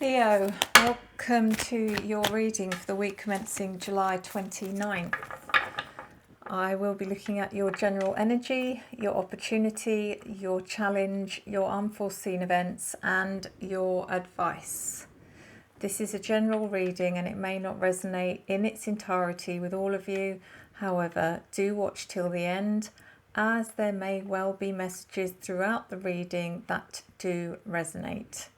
Leo, welcome to your reading for the week commencing July 29th. I will be looking at your general energy, your opportunity, your challenge, your unforeseen events, and your advice. This is a general reading and it may not resonate in its entirety with all of you. However, do watch till the end, as there may well be messages throughout the reading that do resonate.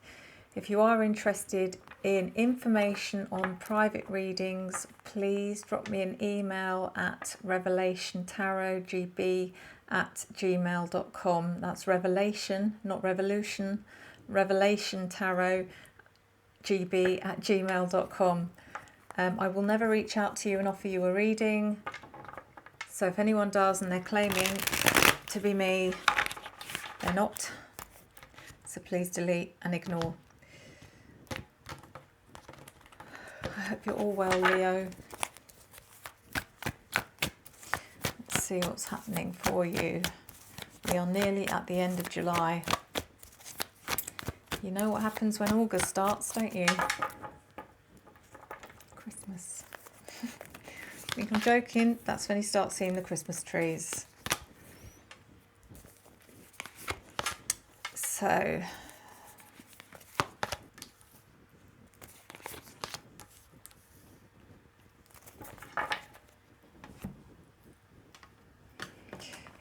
If you are interested in information on private readings, please drop me an email at revelationtarotgb@gmail.com. That's revelation, not revolution. revelationtarotgb@gmail.com. I will never reach out to you and offer you a reading. So if anyone does and they're claiming to be me, they're not. So please delete and ignore. I hope you're all well, Leo. Let's see what's happening for you. We are nearly at the end of July. You know what happens when August starts, don't you? Christmas. I think I'm joking. That's when you start seeing the Christmas trees. So,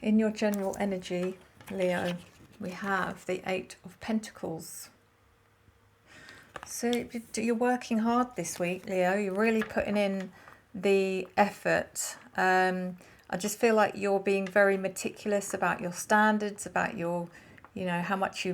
in your general energy, Leo, we have the Eight of Pentacles. So you're working hard this week, Leo. You're really putting in the effort. I just feel like you're being very meticulous about your standards, about your, how much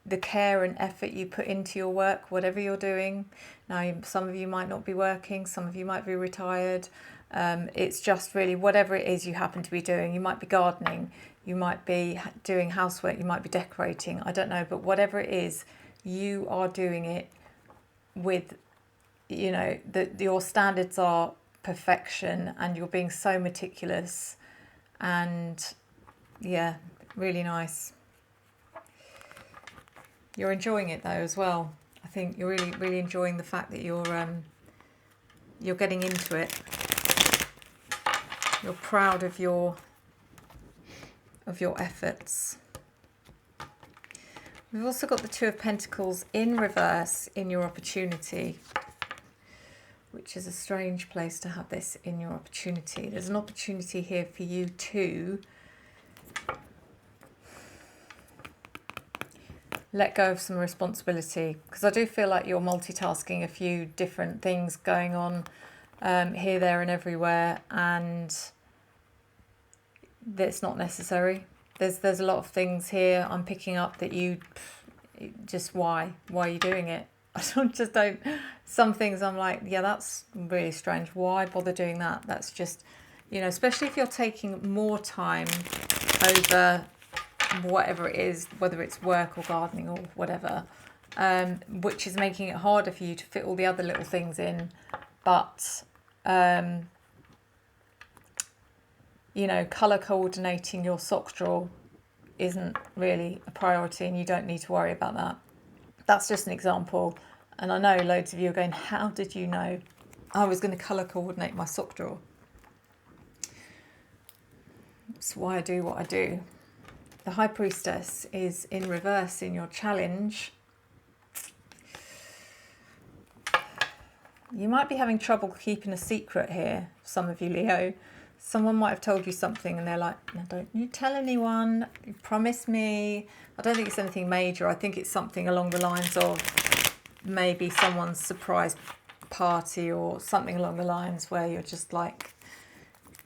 the care and effort you put into your work, whatever you're doing. Now, some of you might not be working, some of you might be retired. It's just really whatever it is you happen to be doing. You might be gardening, you might be doing housework, you might be decorating, I don't know, but whatever it is, you are doing it with, your standards are perfection and you're being so meticulous and yeah, really nice. You're enjoying it though as well. I think you're really, really enjoying the fact that you're getting into it. You're proud of your efforts. We've also got the Two of Pentacles in reverse in your opportunity, which is a strange place to have this in your opportunity. There's an opportunity here for you to let go of some responsibility, because I do feel like you're multitasking a few different things going on here, there and everywhere, and that's not necessary. There's a lot of things here I'm picking up that you just why are you doing it? I just don't. Some things I'm like, yeah, that's really strange. Why bother doing that? That's just, especially if you're taking more time over whatever it is, whether it's work or gardening or whatever, which is making it harder for you to fit all the other little things in. But colour coordinating your sock drawer isn't really a priority and you don't need to worry about that. That's just an example. And I know loads of you are going, how did you know I was going to colour coordinate my sock drawer? That's why I do what I do. The High Priestess is in reverse in your challenge. You might be having trouble keeping a secret here, some of you, Leo. Someone might have told you something and they're like, no, don't you tell anyone, you promise me. I don't think it's anything major. I think it's something along the lines of maybe someone's surprise party or something along the lines where you're just like,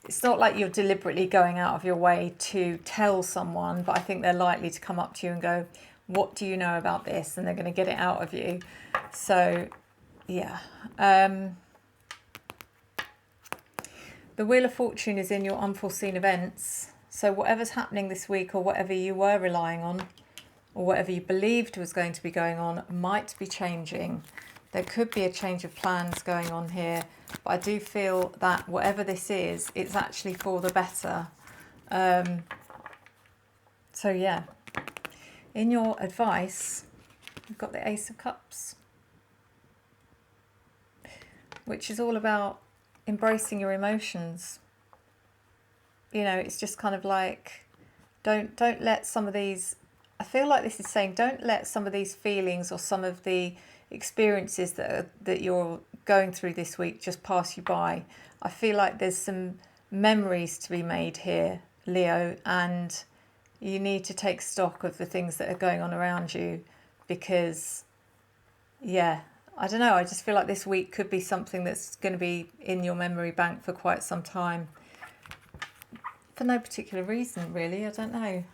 it's not like you're deliberately going out of your way to tell someone, but I think they're likely to come up to you and go, what do you know about this? And they're going to get it out of you. So, yeah. The Wheel of Fortune is in your unforeseen events. So whatever's happening this week or whatever you were relying on or whatever you believed was going to be going on might be changing. There could be a change of plans going on here. But I do feel that whatever this is, it's actually for the better. So yeah. In your advice, you've got the Ace of Cups. which is all about embracing your emotions. You know, it's just kind of like, don't let some of these, I feel like this is saying, don't let some of these feelings or some of the experiences that you're going through this week just pass you by. I feel like there's some memories to be made here, Leo, and you need to take stock of the things that are going on around you, because, yeah, I don't know, I just feel like this week could be something that's going to be in your memory bank for quite some time. For no particular reason, really, I don't know.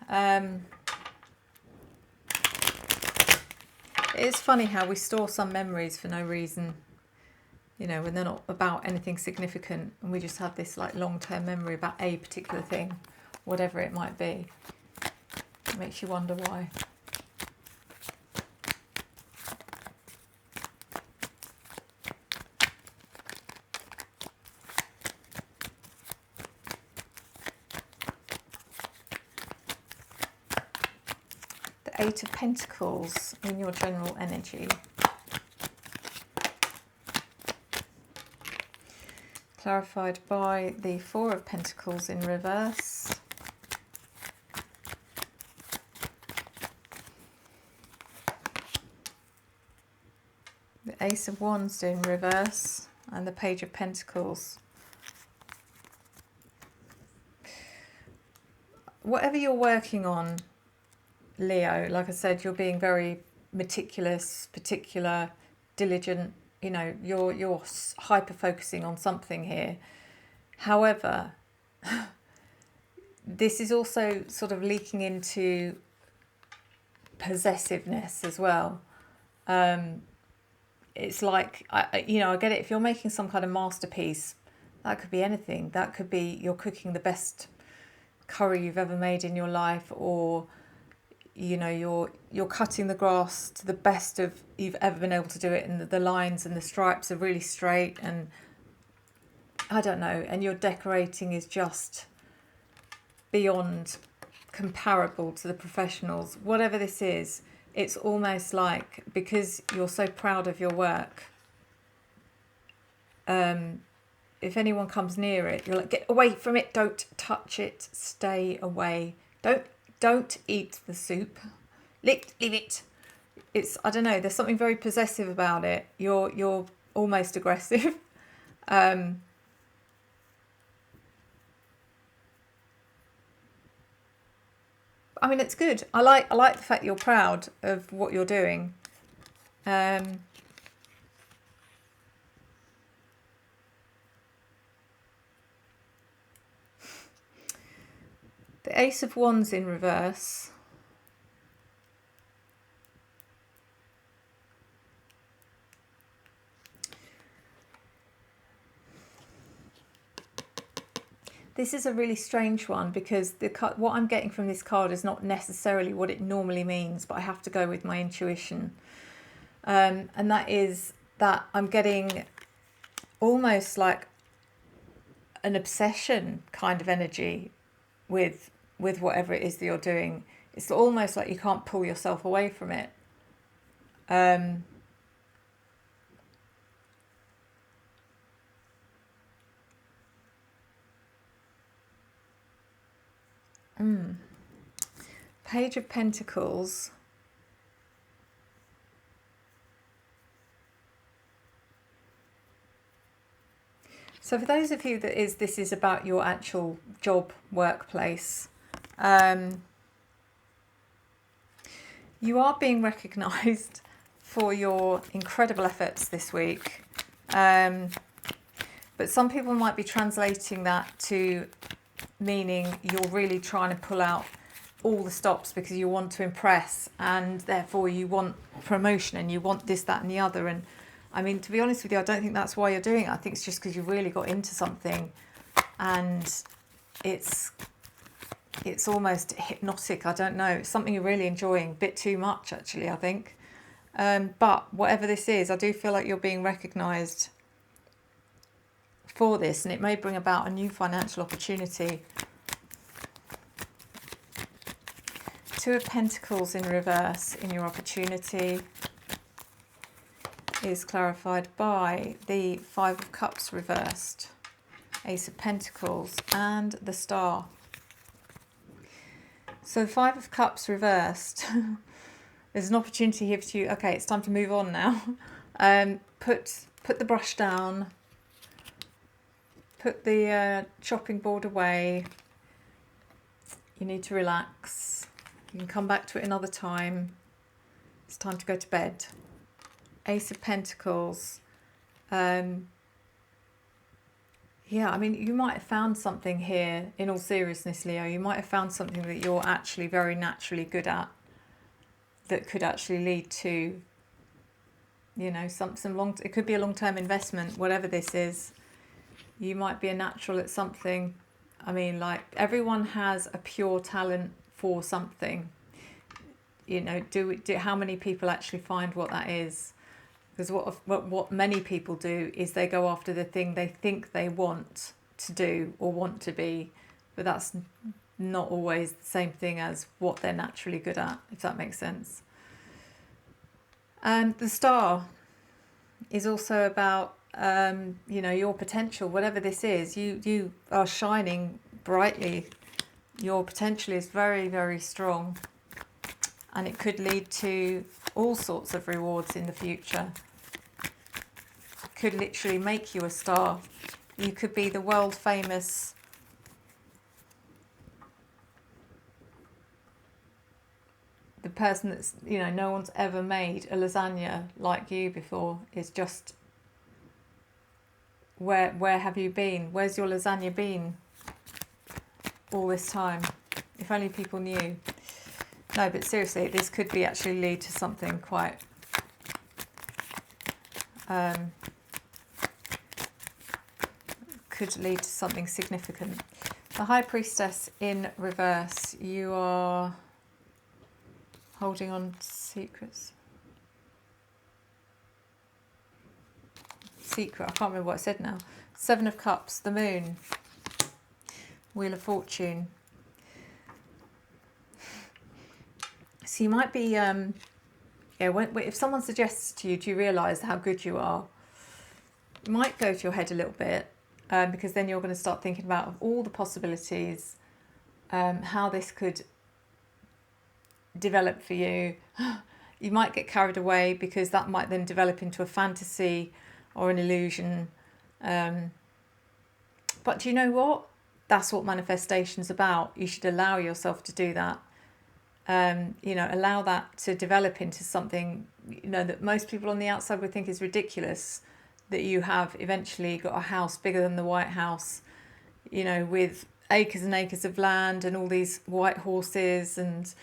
It's funny how we store some memories for no reason, you know, when they're not about anything significant, and we just have this like long-term memory about a particular thing, whatever it might be. It makes you wonder why. The Eight of Pentacles in your general energy. Clarified by the Four of Pentacles in reverse. The Ace of Wands in reverse and the Page of Pentacles. Whatever you're working on, Leo, like I said, you're being very meticulous, particular, diligent. You know, you're hyper focusing on something here. However, this is also sort of leaking into possessiveness as well. It's like, you know, I get it. If you're making some kind of masterpiece, that could be anything. That could be you're cooking the best curry you've ever made in your life, or you know, you're cutting the grass to the best of you've ever been able to do it, and the lines and the stripes are really straight, and I don't know, and your decorating is just beyond comparable to the professionals. Whatever this is, it's almost like, because you're so proud of your work, if anyone comes near it, you're like, get away from it, don't touch it, stay away, don't eat the soup, leave it. It's, I don't know, there's something very possessive about it. You're almost aggressive. I mean, it's good. I like the fact you're proud of what you're doing. The Ace of Wands in reverse. This is a really strange one, because what I'm getting from this card is not necessarily what it normally means, but I have to go with my intuition. And that is that I'm getting almost like an obsession kind of energy with whatever it is that you're doing. It's almost like you can't pull yourself away from it. Page of Pentacles. So for those of you this is about your actual job, workplace, you are being recognised for your incredible efforts this week. But some people might be translating that to meaning you're really trying to pull out all the stops because you want to impress, and therefore you want promotion and you want this, that and the other. And I mean, to be honest with you, I don't think that's why you're doing it. I think it's just because you've really got into something, and it's almost hypnotic. I don't know. It's something you're really enjoying. A bit too much, actually, I think. But whatever this is, I do feel like you're being recognised for this, and it may bring about a new financial opportunity. Two of Pentacles in reverse in your opportunity. is clarified by the Five of Cups reversed, Ace of Pentacles, and the Star. So Five of Cups reversed. There's an opportunity here for you. Okay, it's time to move on now. Put the brush down. Put the chopping board away. You need to relax. You can come back to it another time. It's time to go to bed. Ace of Pentacles. Yeah, I mean, you might have found something here, in all seriousness, Leo. You might have found something that you're actually very naturally good at that could actually lead to, you know, some long... It could be a long-term investment, whatever this is. You might be a natural at something. I mean, like, everyone has a pure talent for something. You know, how many people actually find what that is? Because what many people do is they go after the thing they think they want to do or want to be, but that's not always the same thing as what they're naturally good at, if that makes sense. And the Star is also about, you know, your potential, whatever this is. You are shining brightly. Your potential is very, very strong, and it could lead to all sorts of rewards in the future. Could literally make you a star. You could be the world famous the person that's, you know, no one's ever made a lasagna like you before. Is just, where have you been? Where's your lasagna been all this time? If only people knew. No, but seriously, this could be actually lead to something quite could lead to something significant. The High Priestess in reverse. You are holding on to secrets. Secret, I can't remember what I said now. Seven of Cups, the Moon, Wheel of Fortune. So you might be, yeah, if someone suggests to you, do you realise how good you are? It might go to your head a little bit, because then you're going to start thinking about all the possibilities, how this could develop for you. You might get carried away because that might then develop into a fantasy or an illusion. But do you know what? That's what manifestation's about. You should allow yourself to do that. You know, allow that to develop into something, you know, that most people on the outside would think is ridiculous, that you have eventually got a house bigger than the White House, you know, with acres and acres of land and all these white horses and,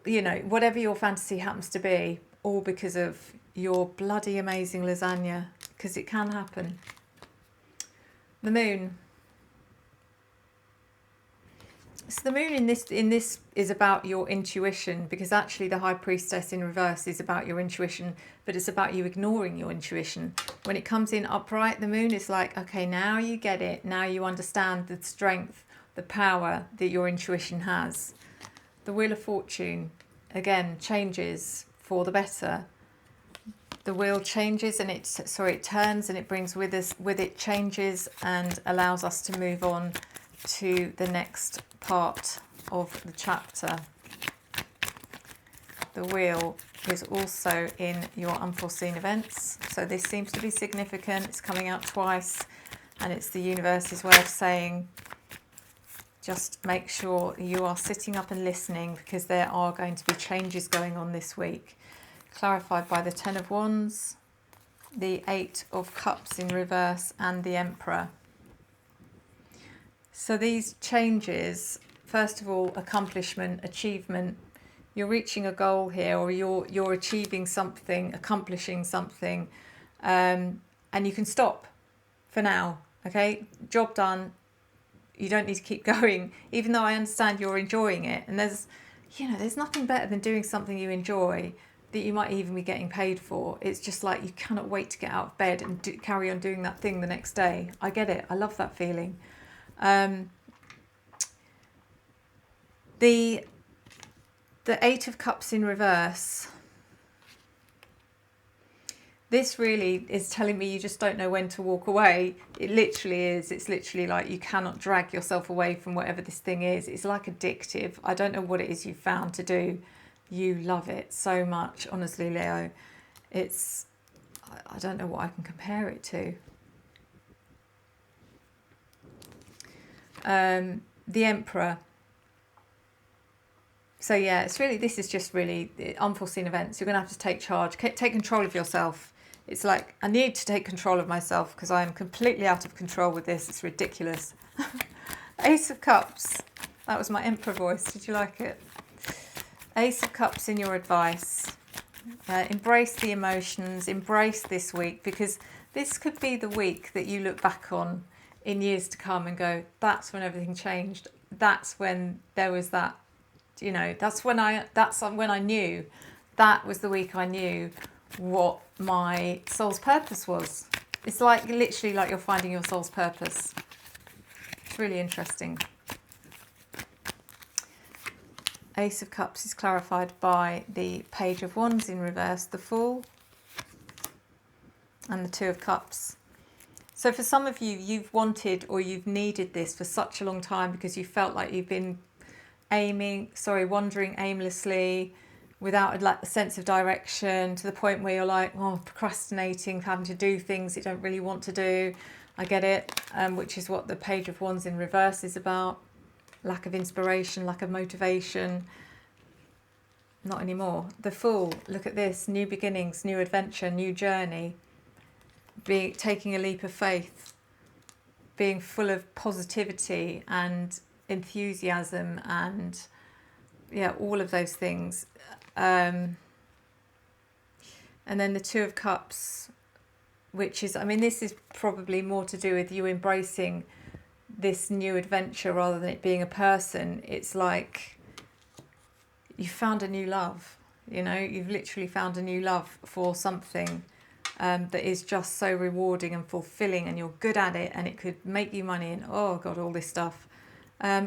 you know, whatever your fantasy happens to be, all because of your bloody amazing lasagna, because it can happen. The Moon. So the Moon in this is about your intuition, because actually the High Priestess in reverse is about your intuition, but it's about you ignoring your intuition. When it comes in upright, the Moon is like, okay, now you get it. Now you understand the strength, the power that your intuition has. The Wheel of Fortune, again, changes for the better. The wheel changes and it turns, and it brings with it changes and allows us to move on to the next part of the chapter. The wheel is also in your unforeseen events, so this seems to be significant. It's coming out twice, and it's the universe's way of saying, just make sure you are sitting up and listening, because there are going to be changes going on this week. Clarified by the Ten of Wands, the Eight of Cups in reverse, and the Emperor. So these changes, first of all, accomplishment, achievement. You're reaching a goal here, or you're achieving something, accomplishing something, and you can stop for now. Okay, job done. You don't need to keep going, even though I understand you're enjoying it. And there's nothing better than doing something you enjoy that you might even be getting paid for. It's just like you cannot wait to get out of bed and carry on doing that thing the next day. I get it. I love that feeling. The Eight of Cups in reverse. this really is telling me you just don't know when to walk away. It literally is. It's literally like you cannot drag yourself away from whatever this thing is. It's like addictive. I don't know what it is you found to do. You love it so much, honestly, Leo. It's, I don't know what I can compare it to. The Emperor. So yeah, it's really, this is just really unforeseen events. You're going to have to take charge, take control of yourself. It's like, I need to take control of myself because I am completely out of control with this. It's ridiculous. Ace of Cups. That was my Emperor voice. Did you like it? Ace of Cups in your advice. Embrace the emotions. Embrace this week, because this could be the week that you look back on in years to come and go, that's when everything changed. That's when there was that, you know, that's when I knew, that was the week I knew what my soul's purpose was. It's like literally like you're finding your soul's purpose. It's really interesting. Ace of Cups is clarified by the Page of Wands in reverse, the Fool, and the Two of Cups. So for some of you, you've wanted or you've needed this for such a long time because you felt like you've been wandering aimlessly without a sense of direction, to the point where you're like, oh, procrastinating, having to do things you don't really want to do. I get it, which is what the Page of Wands in reverse is about. Lack of inspiration, lack of motivation. Not anymore. The Fool, look at this, new beginnings, new adventure, new journey. Taking a leap of faith, being full of positivity and enthusiasm and yeah, all of those things. And then the Two of Cups, which is, I mean, this is probably more to do with you embracing this new adventure rather than it being a person. It's like you found a new love, you know, you've literally found a new love for something that is just so rewarding and fulfilling, and you're good at it, and it could make you money and oh god, all this stuff.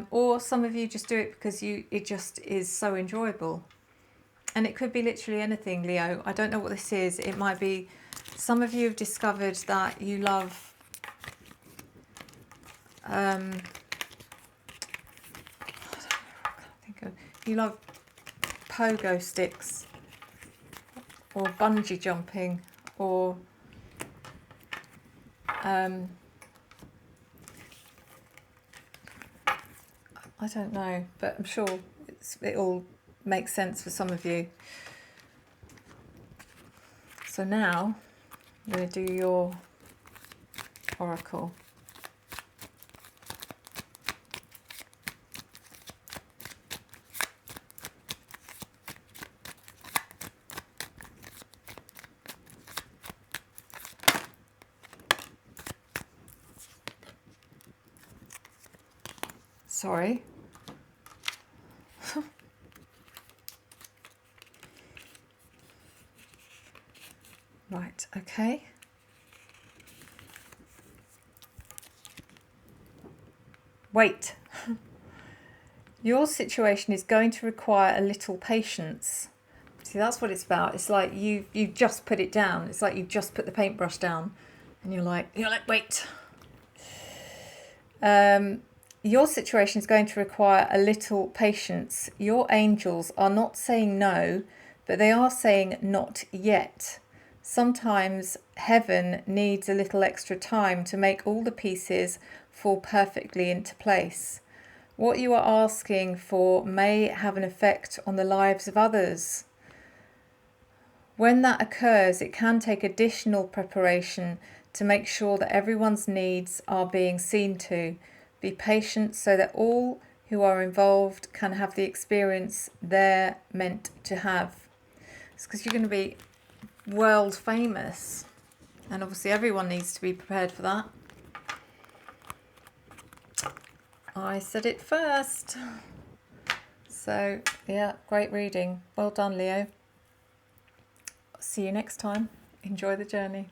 Or some of you just do it because it just is so enjoyable. And it could be literally anything, Leo. I don't know what this is. It might be, some of you have discovered that you love you love pogo sticks or bungee jumping or I don't know, but I'm sure it all makes sense for some of you. So now I'm going to do your oracle. Sorry. Right, okay. Wait. Your situation is going to require a little patience. See, that's what it's about. It's like you just put it down. It's like you just put the paintbrush down and you're like, wait. Your situation is going to require a little patience. Your angels are not saying no, but they are saying not yet. Sometimes heaven needs a little extra time to make all the pieces fall perfectly into place. What you are asking for may have an effect on the lives of others. When that occurs, it can take additional preparation to make sure that everyone's needs are being seen to. Be patient so that all who are involved can have the experience they're meant to have. It's because you're going to be world famous, and obviously everyone needs to be prepared for that. I said it first. So yeah, great reading. Well done, Leo. See you next time. Enjoy the journey.